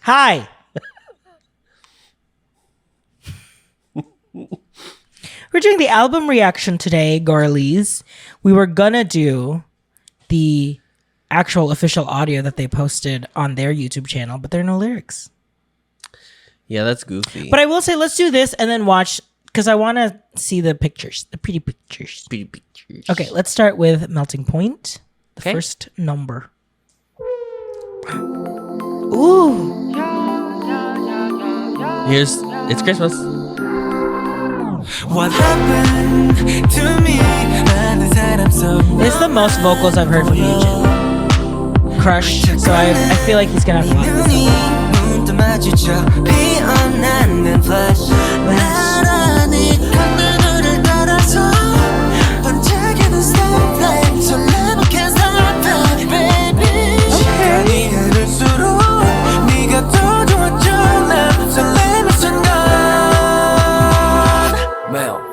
Hi. We're doing the album reaction today, Garlies. We were gonna do the actual official audio that they posted on their YouTube channel, but there are no lyrics. Yeah, that's goofy. But I will say, let's do this and then watch, because I want to see the pictures, the pretty pictures. Pretty pictures. Okay, let's start with Melting Point, the first number. Ooh. It's Christmas. What happened to me? This is the most vocals I've heard from Yujin. Crushed, so I feel like he's gonna have a lot of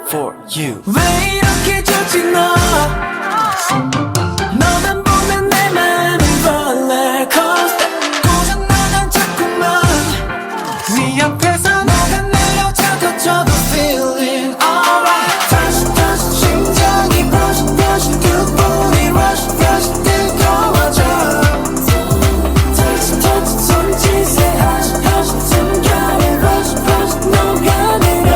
for you. 왜 이렇게 좋지 너? 너만 보면 내 맘은 rollercoaster. 고장 나간 자꾸만 네 옆에서 너가 내려져도 저도 feeling alright. 다시 심장이 rush 그 볼이 rush 뜨거워져. 다시 손짓에 hush 숨겨내 rush 녹아내려.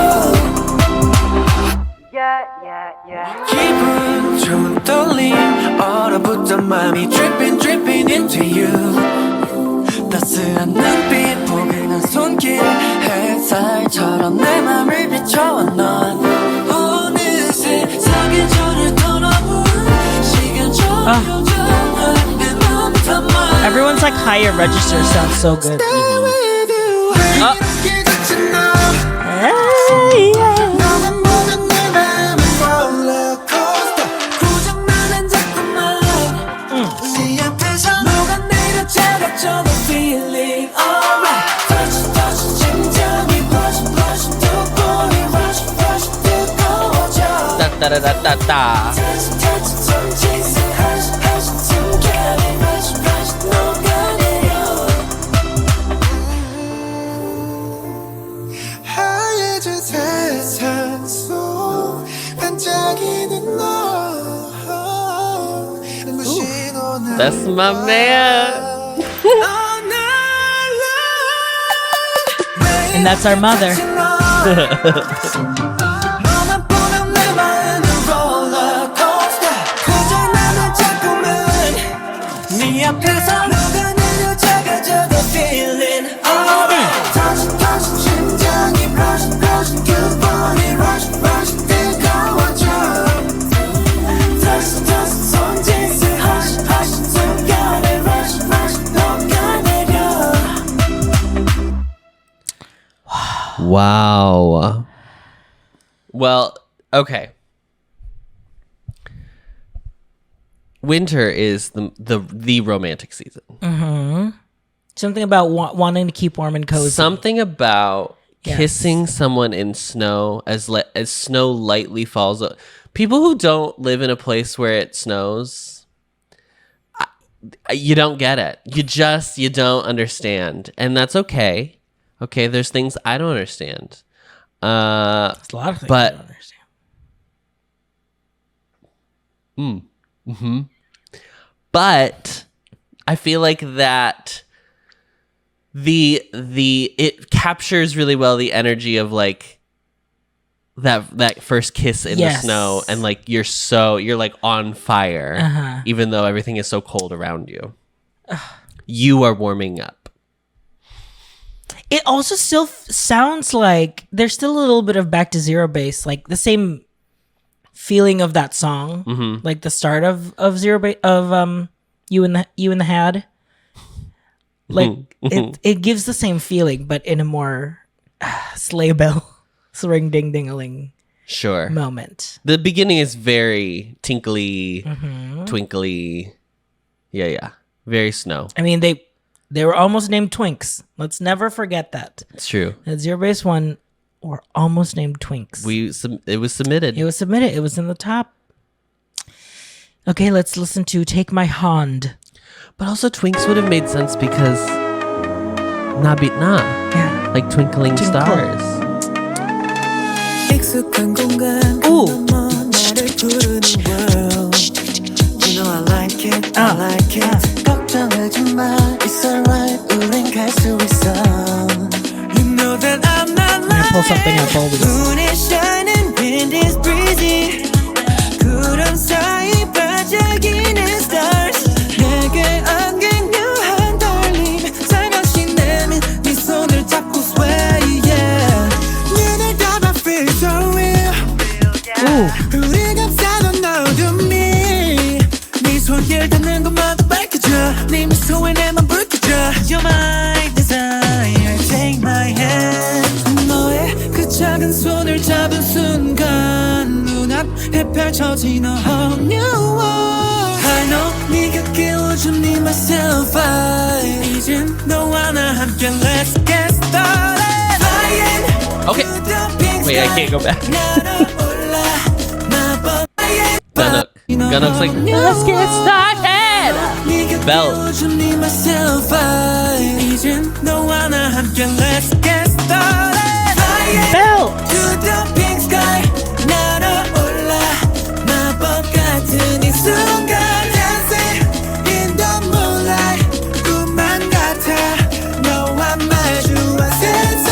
기분 좋은 떨림 얼어붙던 맘이 dripping into you. 따스한 눈빛 포근한 손길 햇살처럼 내 맘을 비춰와 넌 어느새 사계절을 떠나본 시간 조여져 내 맘 담아. Everyone's like higher register sounds so good. Da-da-da-da-da. That's my man. And that's our mother. Wow. Well, okay. Winter is the romantic season. Mm-hmm. Something about wanting to keep warm and cozy. Something about kissing someone in snow as snow lightly falls. People who don't live in a place where it snows, you don't get it. You don't understand, and that's okay. Okay, there's things I don't understand. There's a lot of things I don't understand. But I feel like that it captures really well the energy of like that first kiss in the snow, and like you're like on fire, even though everything is so cold around you. You are warming up. It also still sounds like there's still a little bit of back to zero base, like the same feeling of that song, like the start of zero base of you and the had. Like it gives the same feeling, but in a more sleigh bell, ring ding ding a ling. Sure. Moment. The beginning is very tinkly, twinkly. Yeah. Very snow. I mean, they were almost named Twinks. Let's never forget that. It's true. At ZEROBASEONE were almost named Twinks. It was submitted. It was submitted. It was in the top. Okay, let's listen to Take My Hand. But also Twinks would have made sense because Nabit na. Yeah. Like twinkling Twinkle. stars. 익숙한 공간 Ooh. 그나마 나를 부르는 world. You know I like it, I like it. 걱정하지 마, it's alright. 우린 갈 수 있어. You know that I'm not I'm gonna pull something up always. Moon is shining, wind is breezy. 구름 사이 반짝이는 stars. 내게 안긴 묘한 떨림. 살며시 내민 네 손을 잡고 sway, yeah. 눈을 감아 feel so real. 우리 감싸던 어둠이 네 손길 닿는 곳마다 밝혀져. 네 미소에 내맘 불켜져. You're my desire, take my hand. 너의 그 작은 손을 잡은 순간 눈앞에 펼쳐진 a whole new world. I know 네 곁에 오줌 me myself I 이젠 너와 나 함께 let's get started. Flying Okay. to the pink Wait, I sky. can't go back. 날아올라 마법 Gunwook. Gunwook's like, let's get started. Belt. Belt. To the pink sky 날아올라 마법 같은 이 순간 Dancing in the moonlight 꿈만 같아 너와 마주한 세상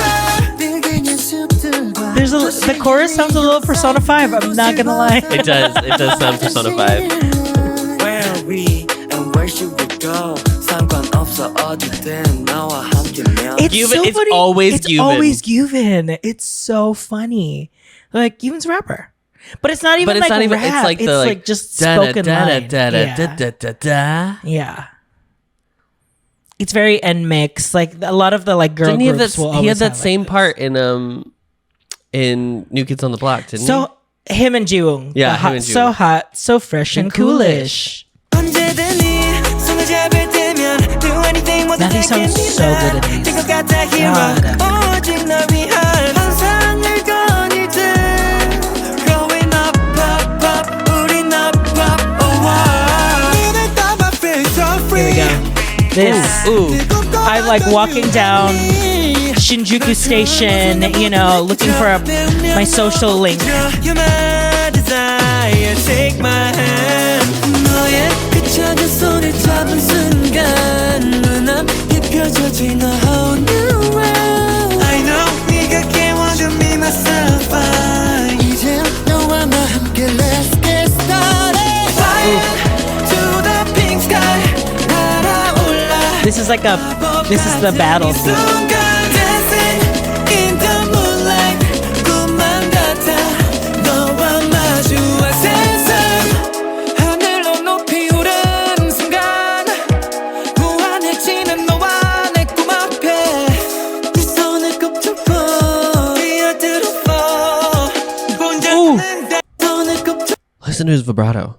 빌딩의 숲들과 There's the chorus sounds a little Persona 5. I'm not gonna lie. it does sound Persona 5. Where are we and where should we go 상관없어 어디든 나와 함께면 It's Gyuvin, so it's funny. always it's Gyuvin. always Gyuvin. It's so funny. Like Gyuvin's a rapper, but it's not even But it's like not even, rap. it's like the like, just spoken line. da. Yeah. It's very NMix. Like a lot of the like girl Didn't he have groups that, will he always had that have, same like, part in New Kids on the Block, didn't So him and Jiwoong. Yeah, The him and so Jiwoong. hot, so fresh and coolish. 언제든 네 손을 잡을 때면 do anything more than Natty sounds so good at these. 것 같아 hero 오직 널 위한 환상을 거닐 때 Growing up, up, up 우린 up, up, oh wow 눈을 떠봐 feel so free Here we go. This. Ooh. I'm like walking down Shinjuku Station, you know, looking for my social link. You're my desire, take my hand 너의 그 작은 손을 잡은 순간 눈앞에 펼쳐진 a whole new world I know 네가 깨워준 me myself I 이제 너와 나 함께 let's get started Flying to the pink sky 날아올라 This is the battle scene. Dancing in the moonlight 꿈만 같아 너와 마주한 세상 하늘로 높이 오른 순간 무한해지는 너와 내 꿈 앞에 네 손을 꼭 잡고 뛰어들어 fall 혼자 내 손을 꼭 잡고 Listen to his vibrato.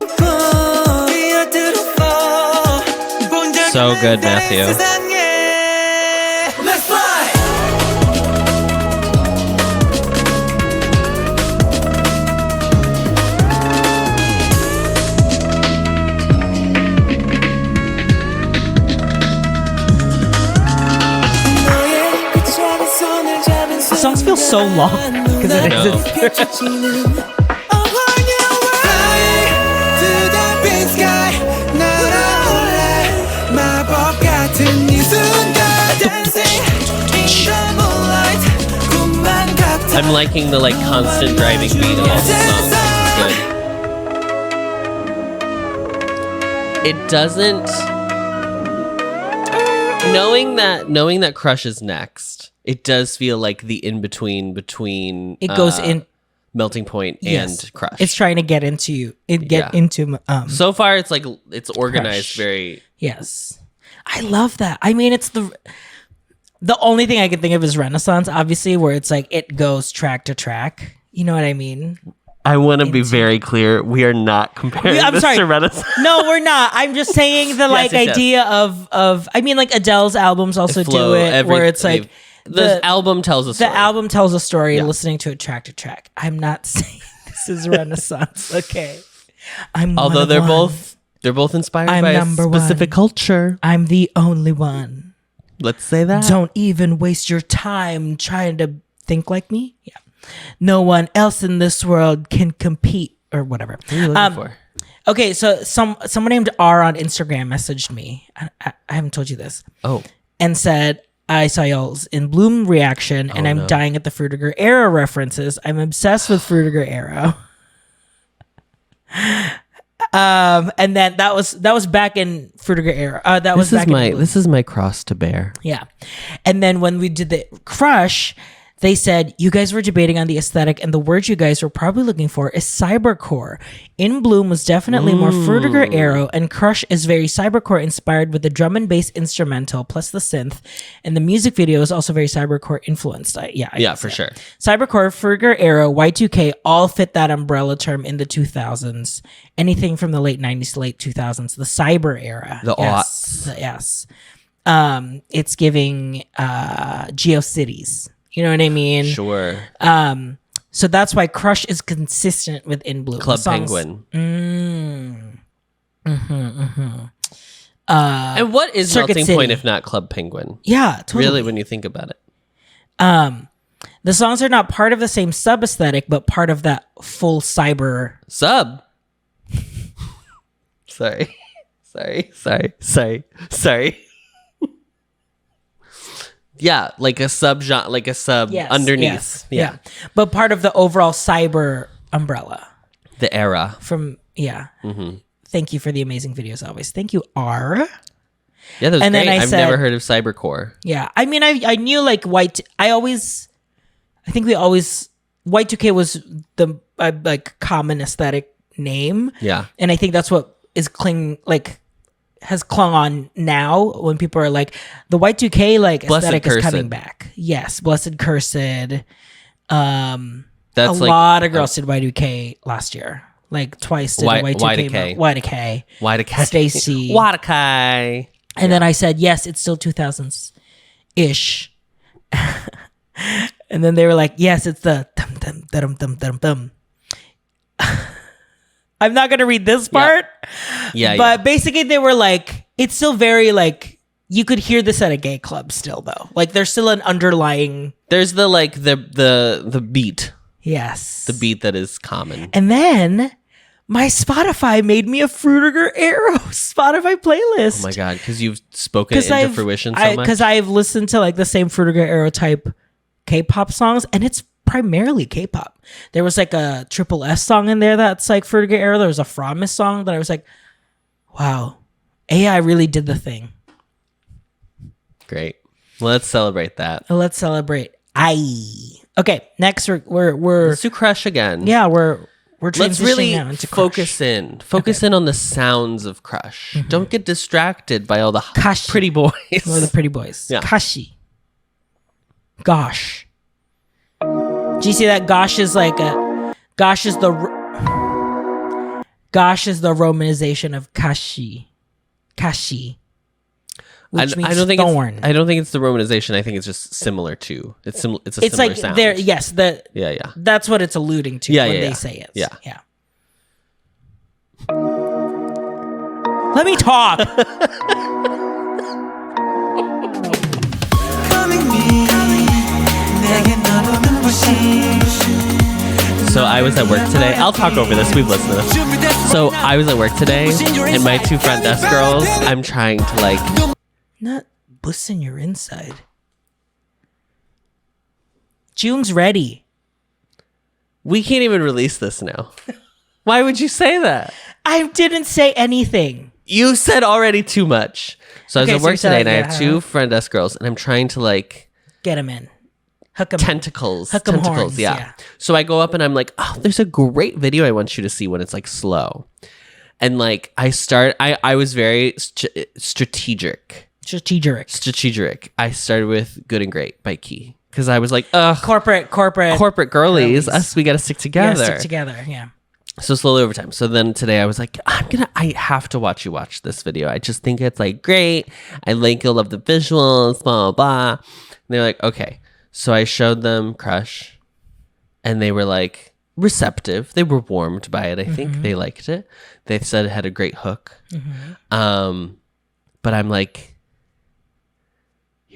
뛰어들어 fall 혼자 So good, Matthew. 세상에 Let's fly The songs feel so long because it know. is. I'm liking the like constant driving beat of all the songs. It's good. It doesn't. Knowing that Crush is next, it does feel like the in between It goes in. Melting Point Yes. and Crush. It's trying to get into you. Into so far it's like it's organized Crush. very. Yes. I love that. I mean, it's the only thing I can think of is Renaissance, obviously, where it's like it goes track to track. You know what I mean? I want to be very clear. We are not comparing Yeah, I'm this sorry. to Renaissance. No, we're not. I'm just saying the like yes. idea of I mean, like Adele's albums also Flow, do it, where it's like the album tells a story. The album tells a story, Yeah. listening to it track to track. I'm not saying this is Renaissance. Okay. Although they're both inspired I'm by a number specific one. culture. I'm the only one. Let's say that. Don't even waste your time trying to think like me. Yeah. No one else in this world can compete or whatever. What are you looking for? Okay, so someone named R on Instagram messaged me. I haven't told you this. Oh. And said, I saw y'all's In Bloom reaction, and I'm dying at the Fruitiger era references. I'm obsessed with Fruitiger era. And then that was back in Fruitiger era. This is my cross to bear. Yeah. And then when we did the Crush, they said, you guys were debating on the aesthetic, and the word you guys were probably looking for is cybercore. In Bloom was definitely more Fruitiger era, and Crush is very cybercore inspired with the drum and bass instrumental plus the synth, and the music video is also very cybercore influenced. Yeah, for sure. Cybercore, Fruitiger era, Y2K all fit that umbrella term in the 2000s. Anything from the late 90s to late 2000s, the cyber era. The aughts. Yes. It's giving GeoCities. You know what I mean? Sure. So that's why Crush is consistent with In Bloom. Club Penguin. And what is Circuit Melting City. Point if not Club Penguin? Yeah, totally. Really, when you think about it. The songs are not part of the same sub aesthetic, but part of that full cyber. Sub. Sorry. Yeah, like a sub genre, like a sub underneath. Yeah. But part of the overall cyber umbrella. The era. Thank you for the amazing videos always. Thank you, R. Yeah, that was And great. then I've never heard of cybercore. Yeah. I mean, I knew like Y2K was the common aesthetic name. Yeah. And I think that's what has clung on now when people are like, the Y2K aesthetic is coming back. Yes. Blessed Cursed. That's a lot of girls did Y2K last year. Like twice did Y2K. Y2K. Stacy. Y2K. And then I said, yes, it's still 2000s-ish. And then they were like, yes, it's the dum. I'm not going to read this part. Yeah. But basically they were like, it's still very like, you could hear this at a gay club still though. Like there's still an underlying. There's the beat. Yes. The beat that is common. And then my Spotify made me a Fruitiger Arrow Spotify playlist. Oh my God. Because you've spoken it into fruition so much. Because I've listened to like the same Fruitiger Arrow type K-pop songs, and it's primarily K-pop. There was like a Triple S song in there that's like Fruitiger Arrow. There was a Fromis song that I was like, wow, AI really did the thing. Great. Well, let's celebrate that. Let's celebrate. Okay, next we're Let's do Crush again. Yeah, we're transitioning Let's really now into focus in. Focus in on the sounds of Crush. Mm-hmm. Don't get distracted by all the pretty boys. Or the pretty boys. Yeah. Kashi. Gosh. Do you see that? Gosh is the romanization of Kashi. Which means thorn. I don't think it's the romanization. I think it's just similar to. It's similar like sound. there. Yes. Yeah. That's what it's alluding to when they say it. Yeah. Let me talk. So I was at work today. I'll talk over this. We've listened to this. So I was at work today, and my two front desk girls, I'm trying to like... Not busting your inside. Jiwoong's ready. We can't even release this now. Why would you say that? I didn't say anything. You said already too much. So I was at work today, and I have two front desk girls, and I'm trying to like... Get them in. Hook 'em. Tentacles. Hook 'em tentacles, horns, yeah. So I go up and I'm like, oh, there's a great video I want you to see when it's like slow. And like I was very strategic. I started with Good and Great by Key. Because I was like, ugh. Corporate girlies. Us, we got to stick together. Yeah. So slowly over time. So then today I was like, I have to watch this video. I just think it's like great. I think you'll love the visuals, blah, blah, blah. And they're like, okay. So I showed them Crush, and they were like receptive. They were warmed by it. I think they liked it. They said it had a great hook. But I'm like,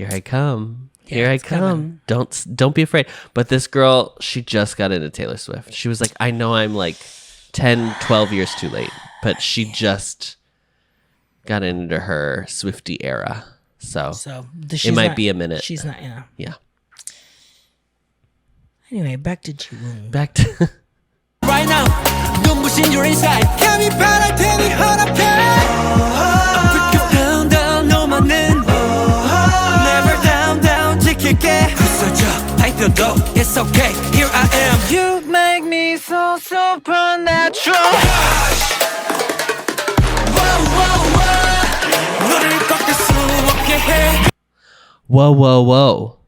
here I come. Here I it's come. Don't be afraid. But this girl, she just got into Taylor Swift. She was like, I know I'm like 10, 12 years too late, but she just got into her Swiftie era. So it might be a minute. She's not, yeah. Yeah. Anyway, back to jiwoong. Back to Right now 눈부신 your inside 감히 바랄 테니 허락해 Break it down down 너만은 Never down down 지킬게 부서져 발표도 It's okay here I am You make me so supernatural Whoa whoa whoa 너를 꺾을 수 없게 해 whoa, whoa, whoa.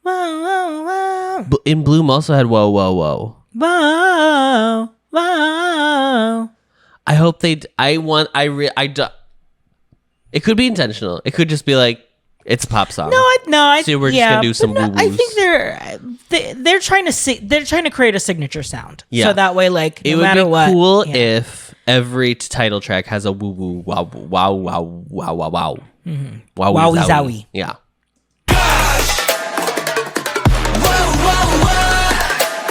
Whoa, whoa, whoa. In Bloom also had whoa, whoa, whoa. Whoa, whoa. I hope they. It could be intentional. It could just be like it's a pop song. So we're just gonna do some woo-woos. I think they're trying to create a signature sound. Yeah. So that way, like, It no would matter be what, cool yeah. if every title track has a woo woo wow wow wow wow wow wow. Wow Wowie zowie. Yeah.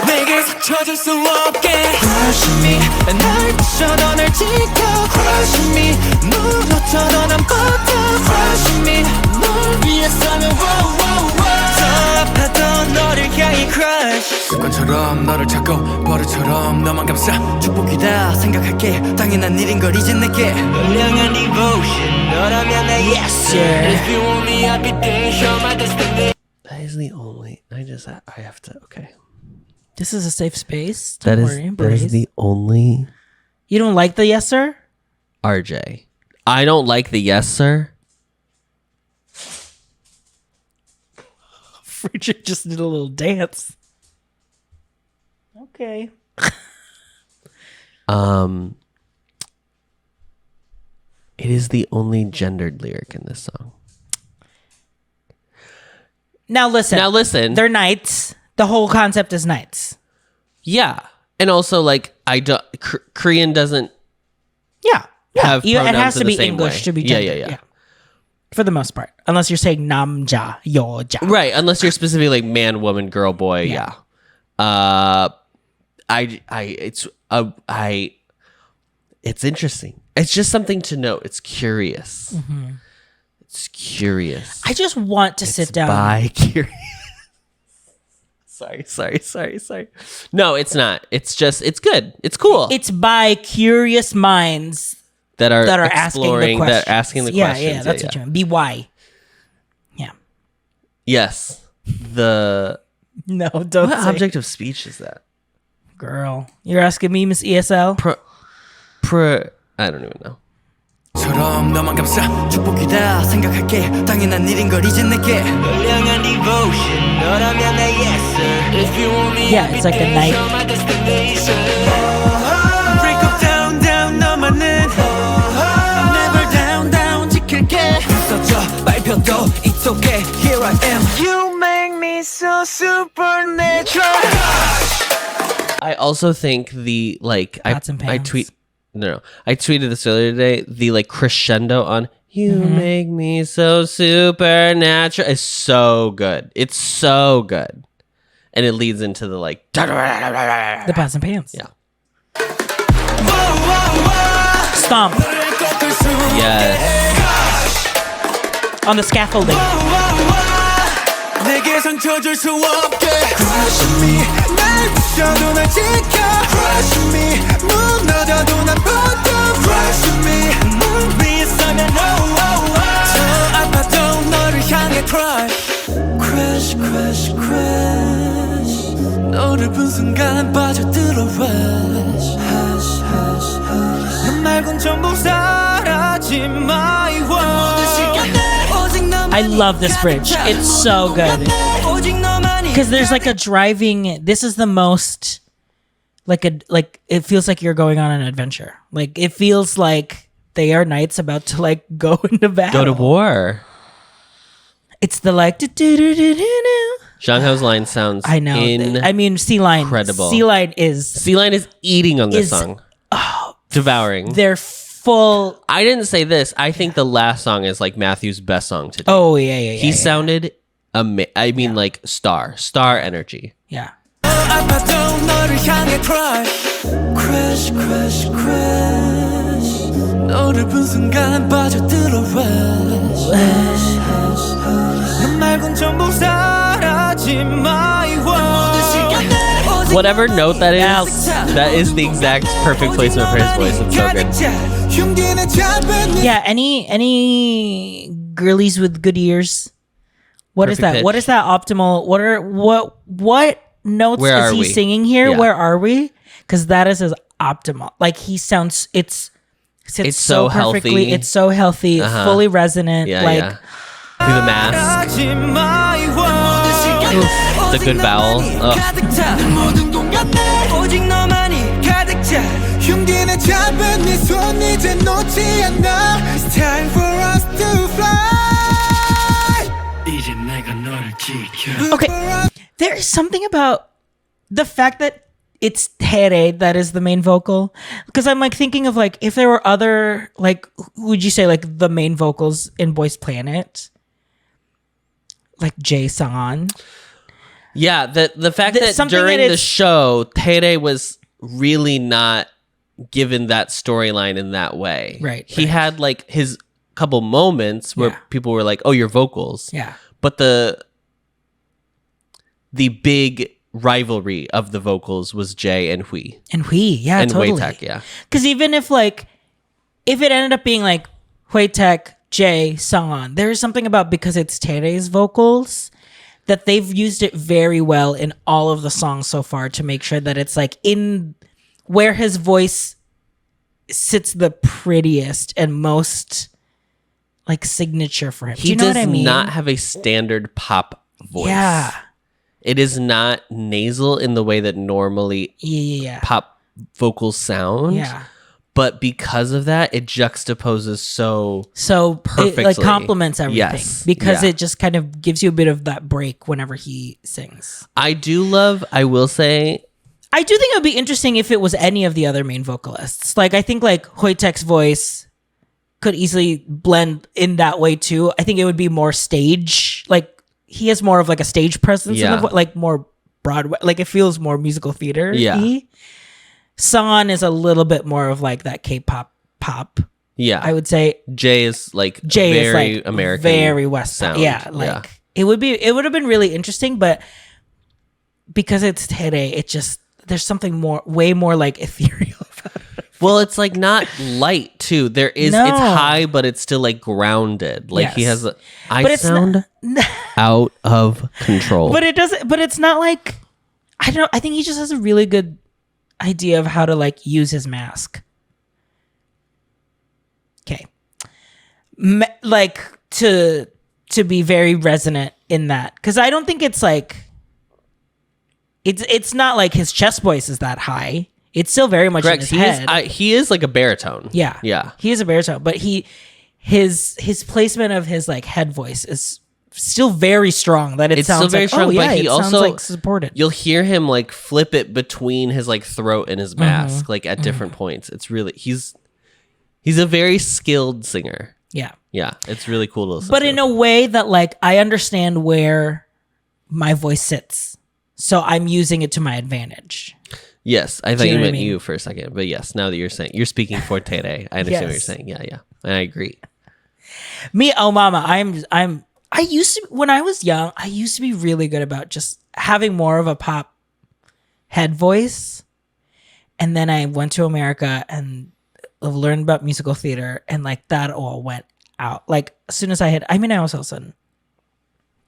내게서 쳐줄 수 없게 Crush me 날 부셔도 널 지켜 Crush me 무너져도 난 버텨 Crush me 널 위해서는 wow wow wow 더 아파도 너를 향해 crush 습관처럼 너를 찾고 버릇처럼 너만 감싸 축복이다 생각할게 당연한 일인 걸 이젠 내게 널 향한 devotion 너라면 내 yes sir. If you want me I'll be there you're my destiny That is the only. I have to. Okay. This is a safe space. That Don't is worry, that is the only You don't like the yes sir? RJ. I don't like the yes sir. Frederick just did a little dance. Okay. It is the only gendered lyric in this song. Now listen. They're knights. The whole concept is knights. Yeah, and also like Korean doesn't Yeah. have It pronouns has in to the be same English way. to be Yeah, gendered. yeah. For the most part. Unless you're saying namja, yoja. Right, unless you're specifically like man, woman, girl, boy. Yeah. It's interesting. It's just something to note. It's curious. It's curious. I just want to sit down. Bi-curious. Sorry. No, it's not. It's just, it's good. It's cool. It's by curious minds that are asking the exploring, questions. that are asking the Yeah, questions. yeah, that's what you mean. BY. Yeah. Yes. No, don't What say. object of speech is that? Girl, you're asking me, Miss ESL? I don't even know. 처럼 너만 감싸 축복이다 생각할게 당연한 일인 걸 이젠 내게 널 향한 devotion 너라면 내 yes sir If you want me Yeah, it's like a night. you're my destination Break up down down 너만은 Never down down 지킬게 부서져 발표도 It's okay here I am You make me so supernatural I also think the like Pots and I pans. I tweeted this earlier today. The like crescendo on "You make me so supernatural" is so good. It's so good, and it leads into the like The pots and pans. yeah. Stomp Yes. on the scaffolding. 내게 상처 줄 수 없게 Crush me 날 부셔도 날 지켜 Crush me 무너져도 난 버텨 Crush me 널 위해서면 no 더 아파도 너를 향해 crush Crush crush crush 너를 본 순간 빠져들어 rush Hush hush hush 너 말곤 전부 사라진 my world I love this bridge. It's so good. Because there's like a driving. This is the most like it feels like you're going on an adventure. Like it feels like they are knights about to like go into battle. Go to war. It's the like Zhang Hao's line sounds I know. I mean, Sea Line. Incredible. Sea Line is C-Line is eating on this Is- song. Devouring. they're full. I didn't say this. I think the last song is like Matthew's best song today. Oh yeah. He sounded like star energy. Yeah. 아파도 너를 향해 crush crush crush crush 너를 본 순간 빠져들어 rush 넌 말곤 전부 사라진 my world Whatever note that is the exact perfect placement for his voice. It's so good. Yeah, any girlies with good ears? What Perfect is that? pitch. What is that optimal? What notes Where is are he we? singing here? Yeah. Where are we? Because that is his optimal. Like he sounds, it's It's so so perfectly. healthy. It's so healthy, fully resonant. Yeah, like yeah. Through the mask. oof. It's a good vowel. Ugh. 오직 너만이 가득 차 흉기는 잡은 네 손 이제 놓지 않아 It's time for us to fly 이제 내가 너를 지켜 Okay, there is something about the fact that it's taerae that is the main vocal. Because I'm like thinking of like if there were other like would you say like the main vocals in Boys Planet, like Jae Sang-on. Yeah, the fact that something during that the it's- show, Taerae was really not given that storyline in that way. Right, He right. had like his couple moments where Yeah. people were like, "Oh, your vocals." Yeah. But the big rivalry of the vocals was Jae and Hui. And Hui, yeah, And totally. Waytek, yeah. Because even if it ended up being like Waytek, Jae, Sang-on, there is something about because it's Taerae's vocals that they've used it very well in all of the songs so far to make sure that it's like in where his voice sits the prettiest and most like signature for him. Do He you know does what I mean? not have a standard pop voice. Yeah. It is not nasal in the way that normally Yeah. pop vocals sound. Yeah. But because of that, it juxtaposes so So it like perfectly. complements everything Yes. because Yeah. it just kind of gives you a bit of that break whenever he sings. I will say, I do think it would be interesting if it was any of the other main vocalists. Like I think like Waytek's voice could easily blend in that way too. I think it would be more stage. Like he has more of like a stage presence in Yeah. the like more Broadway. Like it feels more musical theater. Yeah. Sang is a little bit more of like that K-pop pop. yeah, I would say Jay is like Jay very is like American, very West sound. Yeah, like it would have been really interesting, but because it's Taerae, it just there's something way more like ethereal about it. Well, it's like not light too. There is No. it's high, but it's still like grounded. Like he Yes. has But it's sound out of control. But it doesn't. But it's not like I don't. I think he just has a really good idea of how to like use his mask. Okay, like to be very resonant in that because I don't think it's like it's not like his chest voice is that high. It's still very much Correct. in his head. He is like a baritone. Yeah. Yeah. He is a baritone, but his placement of his like head voice is still very strong. That it It's still sounds very like, strong, oh, yeah, but he it sounds also like supported. You'll hear him like flip it between his like throat and Mm-hmm. his mask, like at different points. It's really he's a very skilled singer. Yeah. Yeah, it's really cool to listen But to. in a way that like I understand where my voice sits. So I'm using it to my advantage. Yes, I thought you you know what I meant mean? you for a second, but yes, now that you're speaking for Taerae, I understand what you're Yes. saying. Yeah, yeah, and I agree. Me, oh mama, I used to when I was young, I used to be really good about just having more of a pop head voice. And then I went to America and learned about musical theater and like that all went out. Like as soon as I was all of a sudden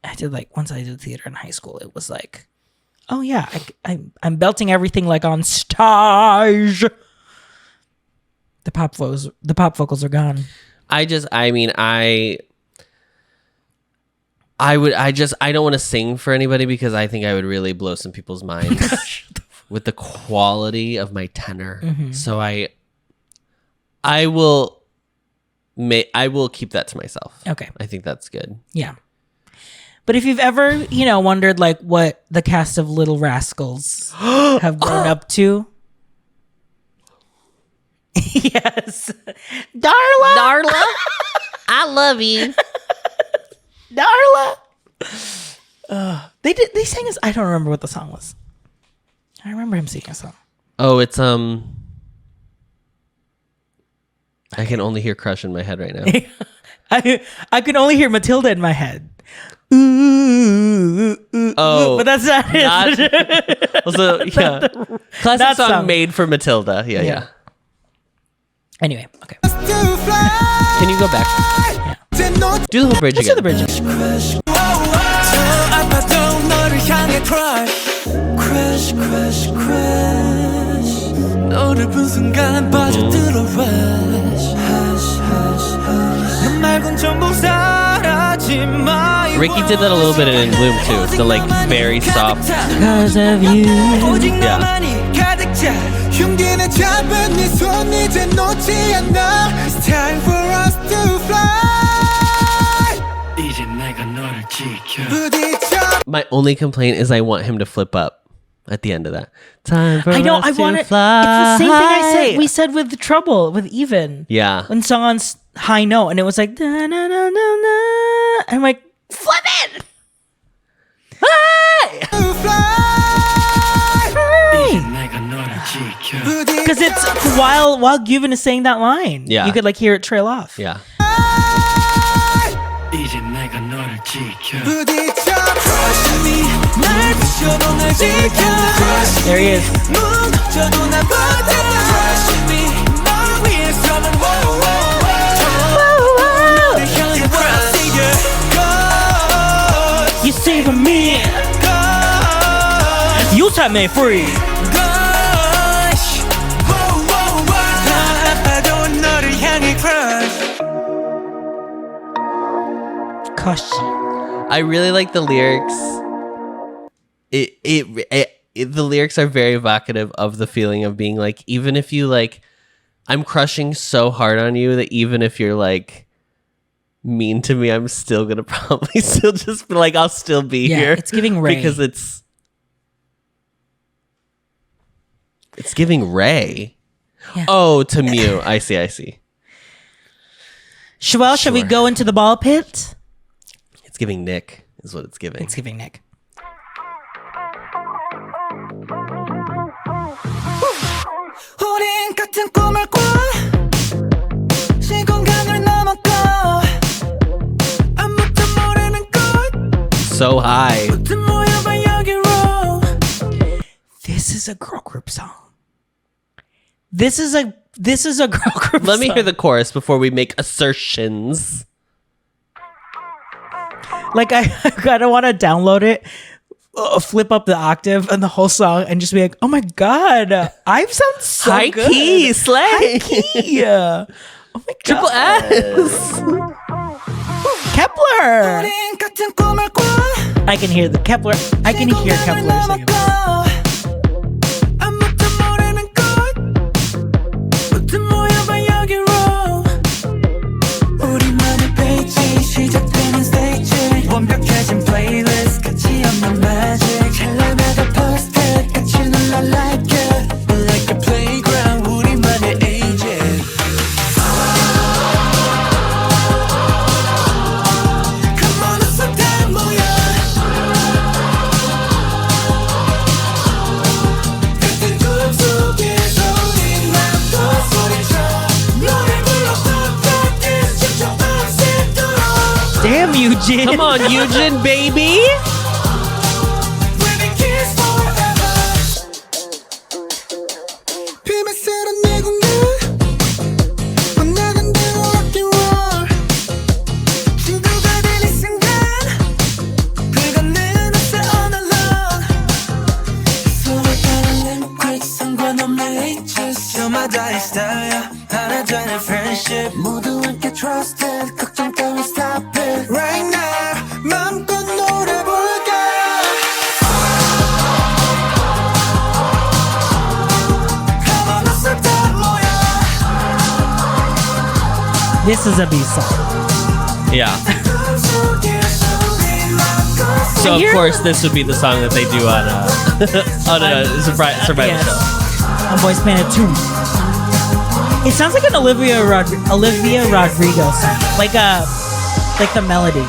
I did like once I did theater in high school, it was like, oh yeah, I'm belting everything like on stage. The pop vocals are gone. I don't want to sing for anybody because I think I would really blow some people's minds with the quality of my tenor. So I will keep that to myself. Okay. I think that's good. Yeah. But if you've ever, wondered like what the cast of Little Rascals have grown up to, Yes. Darla. I love you. Darla. They sang this. I don't remember what the song was. I remember him singing a song. Oh, it's I can only hear Crush in my head right now. I can only hear Matilda in my head. Ooh, but that's not it. Also, yeah. Classic that song made for Matilda. Yeah. Anyway, okay. Can you go back? Yeah. Do the whole bridge Let's again. do the bridge again. 너를 본 순간 빠져들어 rush 넌 말곤 전부 사라진 my Ricky did that a little bit in Bloom too. The like very soft. Because of you. 오직 너만이 가득 차 흉기는 잡은 네 손 이제 놓지 않아 It's time for us to fly 이제 내가 너를 지켜 부딪혀 My only complaint is I want him to flip up at the end of that. Time for I know. us I to want it. fly. It's the same thing I said. We said with the Trouble with Even. Yeah. When song on high note, and it was like da na na na na. And I'm like, flip it. Because it's while Gyuvin is saying that line. Yeah. You could like hear it trail off. Yeah. 이제 내가 너를 지켜 부딪혀 Crush me 날 부셔도 날 지켜 Crush There he is. 무너져도 날 버텨 Crush me 널 위해서는 너를 향해 crush You saving me. You set me free. Crush 나 아파도 너를 향해 crush Gosh. I really like the lyrics. The lyrics are very evocative of the feeling of being like, even if you like, I'm crushing so hard on you that even if you're like mean to me, I'm still gonna probably still just be like, I'll still be here. It's giving Ray. Because it's giving Ray. Yeah. Oh, to Mew. I see. Well, shall we Sure. go into the ball pit? It's giving Nick, is what it's giving. It's giving Nick. 우린 같은 꿈을 꿔 시공간을 넘어가 아무도 모르는 곳 So high. 모여봐 여기로 This is a girl group song. This is a girl group Let me song. hear the chorus before we make assertions. Like I kind of want to download it, flip up the octave and the whole song, and just be like, "Oh my god, I sound so High good." key, slay. High key. Oh my god. Triple S. Kepler. 우린 같은 꿈을 꿔 I can hear the Kepler. I can hear Kepler singing. 아무도 모르는 곳 모여봐 여기로 우리만의 페이지 시작되는 스테이지 완벽해진 플레이리스트 같이 없는 magic 찰나마다 post-it 같이 눌러 like it like a playground 우리만의 agent Come on 어서 다 모여 같은 꿈 속에서 우리 맘도 소리쳐 노래 불러 practice 직접 밤새도록 Damn, Yujin. Come on, Yujin, baby. We'll be kids forever 비밀스런 내 공간 원하는 대로 rock and roll 친구가 될 이 순간 그건 내 눈앞에 all along 서로 다른 limit 상관없는 ages 저마다의 style 하나 되는 friendship 모두 함께 trusted 걱정 따윈 stop it right now 마음껏 놀아볼까 Come on 어서 다 모여 This is a B song. Yeah. 꿈 속에서 우리 맘껏 So of You're- course this would be the song that they do on on a survival Yes. show. On Boys Planet 2. It sounds like an Olivia Rodrigo song, like the melody,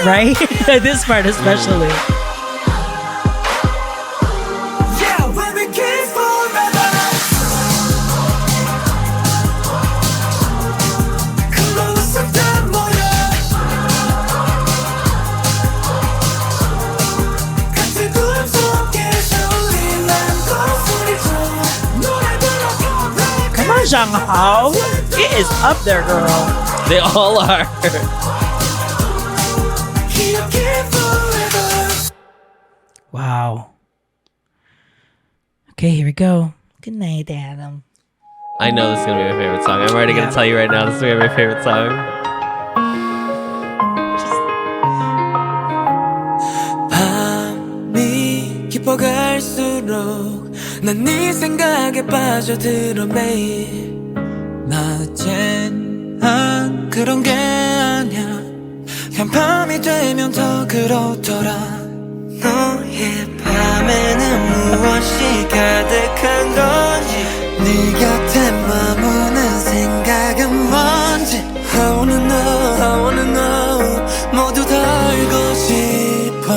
right? This part especially. Zhang Hao, it is up there, girl. They all are. Wow. Okay, here we go. Good night, Adam. I know this is gonna be my favorite song. I'm already gonna tell you right now. This is gonna be my favorite song. 밤이 깊어갈수록 난 네 생각에 빠져들어 매일 낮엔 그런 게 아니야 한밤이 되면 더 그렇더라 너의 밤에는 무엇이 가득한 건지 네 곁에 머무는 생각은 뭔지 I wanna know 모두 다 알고 싶어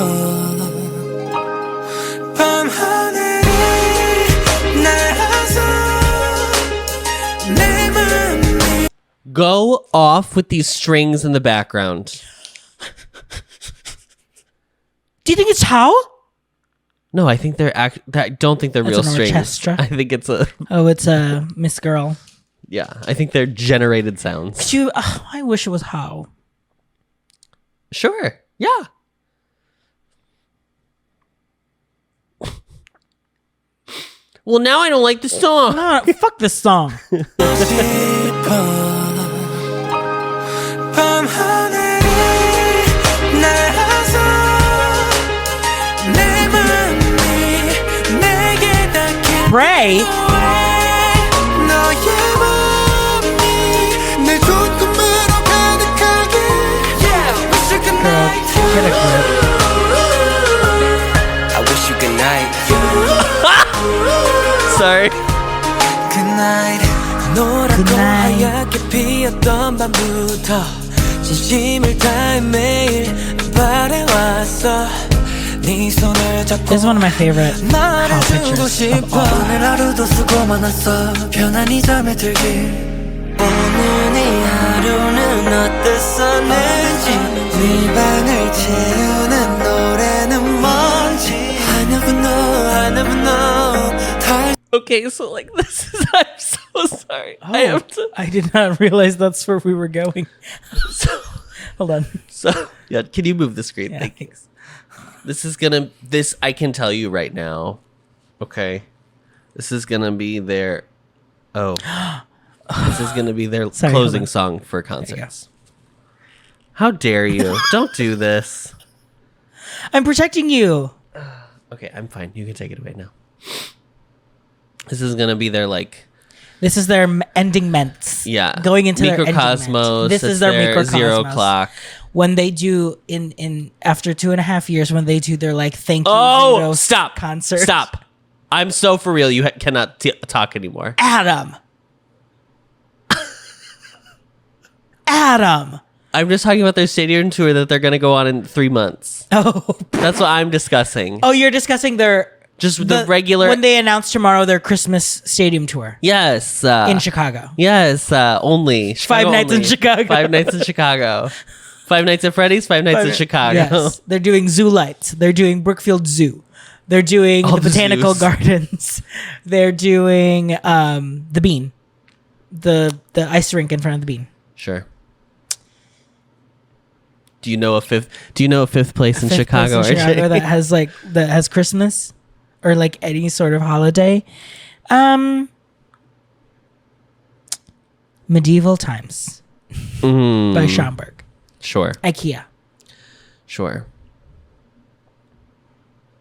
밤하늘이 날아서 내 맘이 Go off with these strings in the background. Do you think it's Hao? No, I think they're I don't think they're That's real an strings. orchestra. I think it's a Oh, it's a Miss Girl. yeah. I think they're generated sounds. I wish it was Hao. Sure. Yeah. Well, now I don't like the song. No, fuck this song. 밤하늘이 날아서 내 맘이 내게 닿게 Pray. 너의 맘이 내 꿈으로 가득하게 Yeah, wish you good Girl, night get a grip. I wish you good night Sorry. Good night 노랗고 하얗게 피었던 밤부터 진심을 다해 매일 바래왔어 네 손을 잡고 This is one of my favorite Hao 말해주고 pictures of 싶어 all. 오늘 하루도 수고 많았어 편안히 잠에 들길 오늘 이 하루는 어땠었는지 네 방을 채우는 노래는 뭔지 I never know 다 Okay, so like this is. I'm so sorry. I have to. I did not realize that's where we were going. So, Hold on. so yeah. Can you move the screen? Yeah, Thank you. thanks. This is gonna. This I can tell you right now. Okay, this is gonna be their. Oh, this is gonna be their Sorry, closing hold on. song for concerts. How dare you? Don't do this. I'm protecting you. Okay, I'm fine. You can take it away now. This is gonna be their like. This is their ending ments. Yeah, Going into their ending microcosmos. ment. This it's is their microcosmos. 0 o'clock. When they do in after 2.5 years, when they do their like thank you Oh, Zero stop! concert. Stop! I'm so for real. You cannot talk anymore. Adam. Adam. I'm just talking about their stadium tour that they're gonna go on in 3 months. Oh. That's what I'm discussing. Oh, you're discussing their Just the regular. when they announce tomorrow their Christmas stadium tour Yes. in Chicago. Yes. Only Chicago 5 nights in only. Chicago. 5 nights in Chicago. 5 nights at Freddy's. 5 nights in Chicago. Yes, they're doing Zoo Lights. They're doing Brookfield Zoo. They're doing All the the Botanical zoos. Gardens. They're doing the Bean, the ice rink in front of the Bean. Sure. Do you know a fifth? Do you know a fifth place in Fifth Chicago? place in Chicago RJ? that has Christmas or like any sort of holiday. Medieval Times by Schomburg. Sure. IKEA. Sure.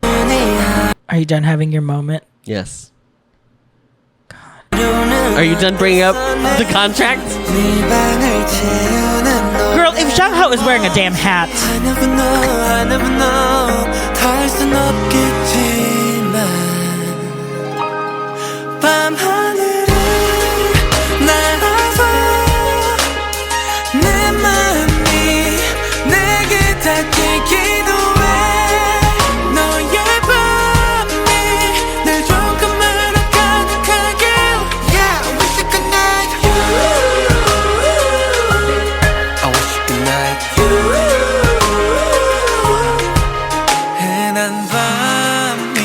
Are you done having your moment? Yes. Are you done bringing up the contract? Girl, if Zhang Hao is wearing a damn hat, I never know 닿을 순 없겠지만 밤하늘을 날아서 내 마음이 내게 닿길 기도해 너의 밤이 날 조금만 더 가득하게 Yeah, I wish you good night I wish you good night 흔한 밤인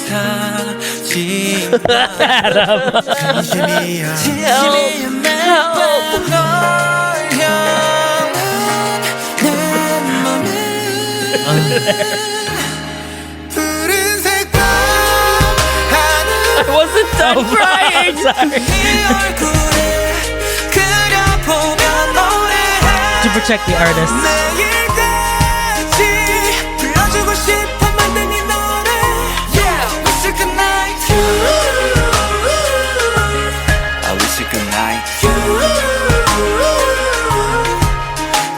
사진 진심이야 진심이야 매번 널 향한 내 맘은 푸른색 하늘 I wasn't done crying. 네 얼굴에 그려보며 노래해 To protect the artist. 내일까지 불러주고 싶어 만든 이 노래 Yeah, wish you good night I wish you good night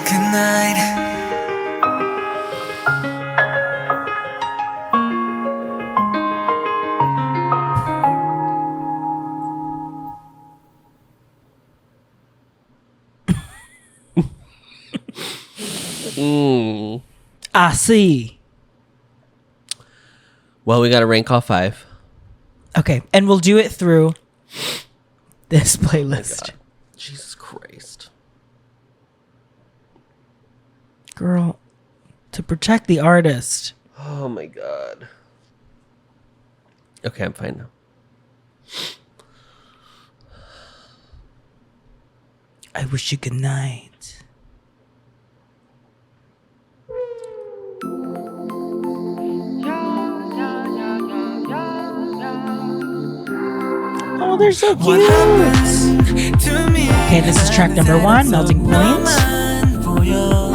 Good night I see. Well, we got to rank all 5. Okay, and we'll do it through this playlist. Jesus Christ. Girl, to protect the artist. Oh my god. Okay, I'm fine now. I wish you good night. Oh, they're so What cute. happened to me Okay, this is track number 1, Melting Point. 너만 보여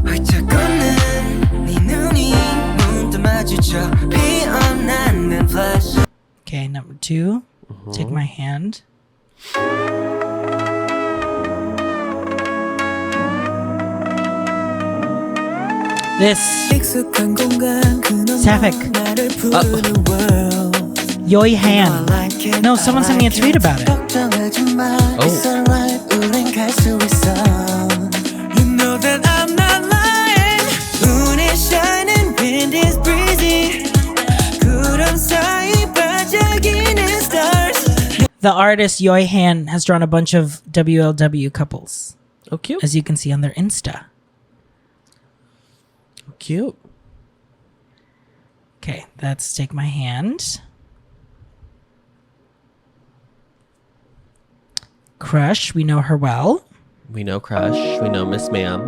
활짝 웃는 네 눈이 문득 마주쳐 피어나는 flash Okay, number 2, Take My Hand. This 익숙한 공간 그 Sapphic. 나를 부르는 world Yoi Han. No, someone sent me a tweet about it. 걱정하지 마 It's alright 우린 갈 수 있어 You know that I'm not lying Moon is shining, wind is breezy 구름 사이 반짝이는 stars The artist Yoi Han has drawn a bunch of WLW couples, Oh, cute. as you can see on their Insta. Cute. Okay, that's Take My Hand. Crush, we know her well. We know Crush. We know Miss Ma'am.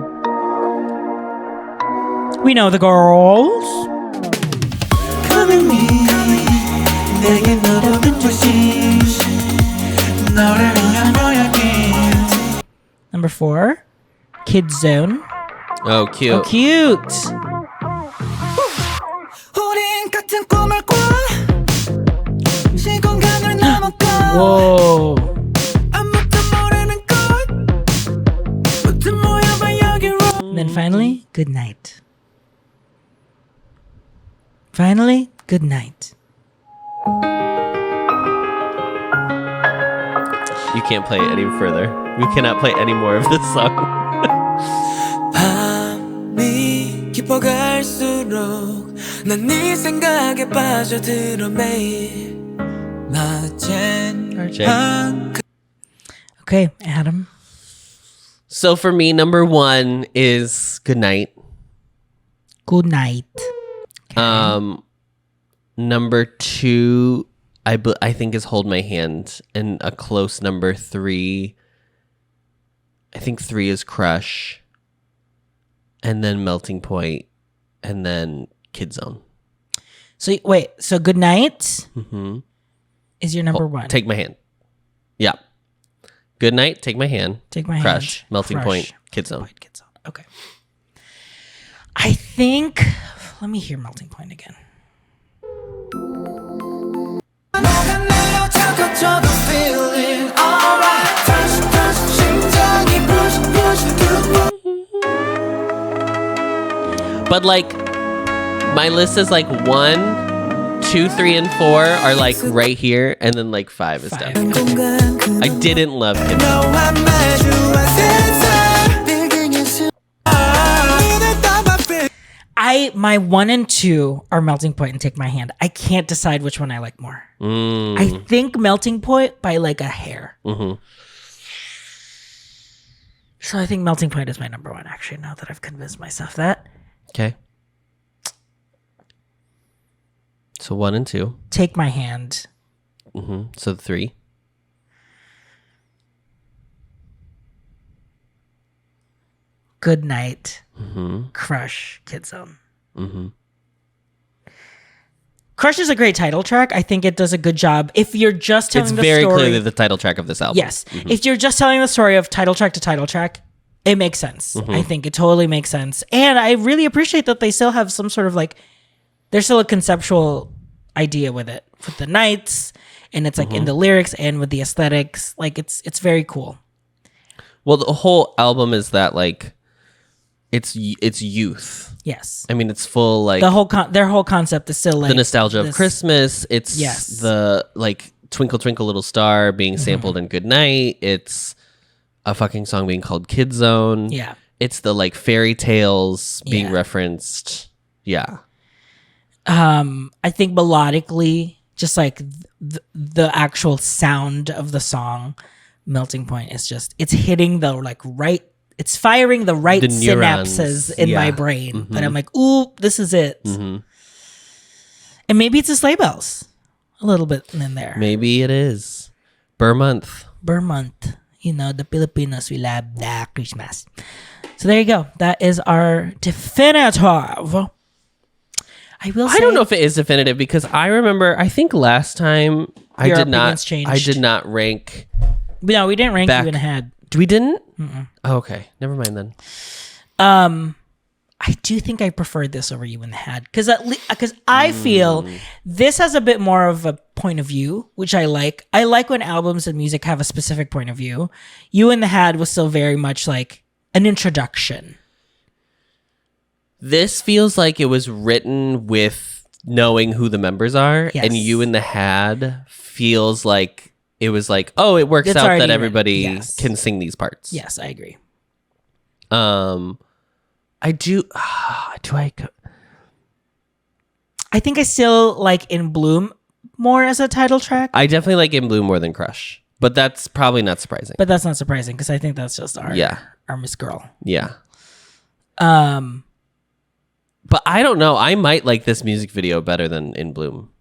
We know the girls. Come with me 내게 너도 눈부신 너를 위한 고향길 Number 4, Kidz Zone. Oh, cute. Oh, cute. 우린 같은 꿈을 꿔 시공간을 넘어가 Whoa. 아무도 모르는 것 모두 모여봐 여기로 And then finally, good night. Finally, good night. You can't play it any further. We cannot play any more of this song. 밤이 깊어갈수록 난 네 생각에 빠져들어 매일 낮엔 한 Okay, Adam. So for me, number 1 is Good Night. Good night. Number 2, I think is Hold My Hand, and a close number 3. I think 3 is Crush, and then Melting Point, and then Kidz Zone. So wait, so good night Mm-hmm. is your number 1. Take My Hand. Yeah. Good Night, Take My Hand. Take My Crush, Hand. Melting Crush. Point, Kidz Zone. Kidz Zone. Okay. I think. Let me hear Melting Point again. But like, my list is like 1, 2, 3, and 4 are like right here, and then like 5 is down. I didn't love Kidz Zone. My 1 and 2 are Melting Point and Take My Hand. I can't decide which one I like more. I think Melting Point by like a hair. So I think Melting Point is my number 1, actually, now that I've convinced myself that. Okay. So 1 and 2. Take My Hand. So 3. Good Night. Crush. Kidz Zone. Crush is a great title track. I think it does a good job. If you're just telling the story... It's very clearly the title track of this album. Yes. If you're just telling the story of title track to title track, it makes sense. I think it totally makes sense. And I really appreciate that they still have some sort of like... There's still a conceptual idea with it. With the nights, and it's like in the lyrics and with the aesthetics. Like, it's very cool. Well, the whole album is that like... It's youth. Yes. I mean, it's full like their whole concept is still like the nostalgia of Christmas. It's the like Twinkle Twinkle Little Star being sampled in Good Night. It's a fucking song being called Kidz Zone. Yeah. It's the like fairy tales being referenced. Yeah. I think melodically, just like the actual sound of the song, Melting Point is just, it's hitting the like right. It's firing the right synapses in my brain that I'm like, ooh, this is it. And maybe it's the sleigh bells a little bit in there. Maybe it is. Burr month. You know, the Filipinos, we love the Christmas. So there you go. That is our definitive. I will say, I don't know if it is definitive because I remember, I think last time I did not rank. No, we didn't rank you in a head. We didn't? Oh, okay. Never mind then. I do think I preferred this over You in the Head because I feel this has a bit more of a point of view, which I like. I like when albums and music have a specific point of view. You in the Head was still very much like an introduction. This feels like it was written with knowing who the members are, and You in the Had feels like it was like, oh, it works out that everybody can sing these parts. Yes, I agree. I do. I think I still like In Bloom more as a title track. I definitely like In Bloom more than Crush, but that's probably not surprising. But that's not surprising because I think that's just our Miss Girl. Yeah. But I don't know. I might like this music video better than In Bloom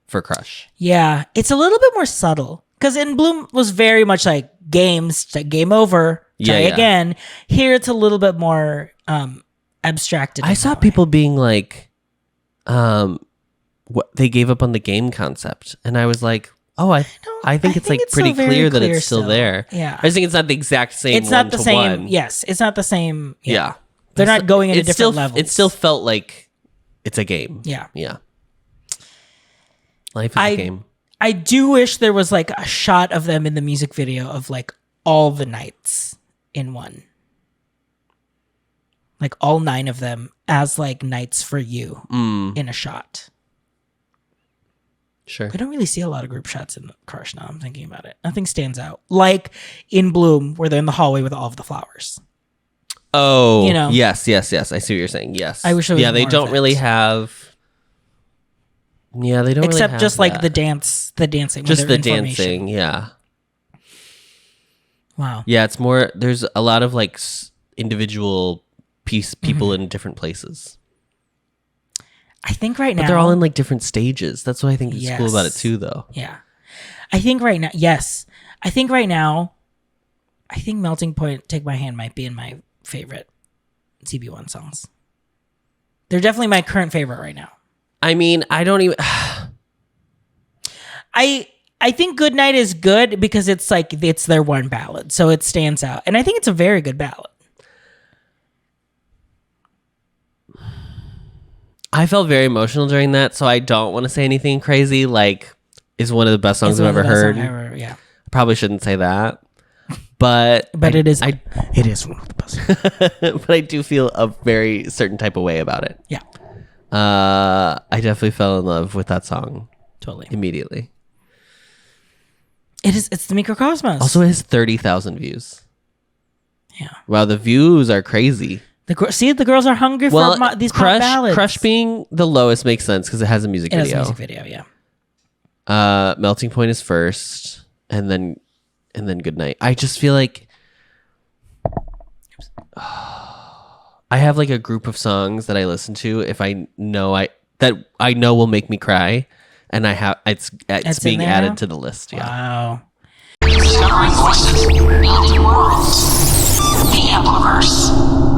for Crush. Yeah, it's a little bit more subtle. Because In Bloom was very much like games, like game over, try again. Here it's a little bit more abstracted. I saw people being like, what they gave up on the game concept. And I was like, oh, I think it's like pretty clear that it's still there. Yeah. I just think it's not the exact same It's not the same. Yes, it's not the same. Yeah. They're not going into different levels. It still felt like it's a game. Yeah. Yeah. Life is a game. I do wish there was like a shot of them in the music video of like all the nights in one. Like all 9 of them as like nights for you in a shot. Sure. We don't really see a lot of group shots in Crush now. I'm thinking about it. Nothing stands out. Like In Bloom, where they're in the hallway with all of the flowers. Oh, you know? Yes. I see what you're saying. Yes. I wish there was more they don't really have. Yeah, they don't except really have just that. like the dancing. Just the dancing, yeah. Wow. Yeah, it's more. There's a lot of like individual people in different places. I think right now, but they're all in like different stages. That's what I think is cool about it too, though. Yeah, I think right now, I think right now, I think Melting Point, Take My Hand might be in my favorite CB1 songs. They're definitely my current favorite right now. I mean, I don't even. I think Good Night is good because it's like it's their one ballad, so it stands out, and I think it's a very good ballad. I felt very emotional during that, so I don't want to say anything crazy. Like, is one of the best songs I've ever heard. Yeah, I probably shouldn't say that, but it is. It is one of the best. But I do feel a very certain type of way about it. Yeah. I definitely fell in love with that song Totally. immediately. It's the microcosmos. Also, it has 30,000 views. Yeah. Wow, the views are crazy. See, the girls are hungry for these pop ballads. Crush being the lowest makes sense because it has a music It video. has a music video, yeah. Melting Point is first, and then Goodnight. I just feel like I have like a group of songs that I listen to if I know will make me cry, and it's being added now? to the list. Yeah. Wow. Discovering voices, building worlds. The Ampliverse.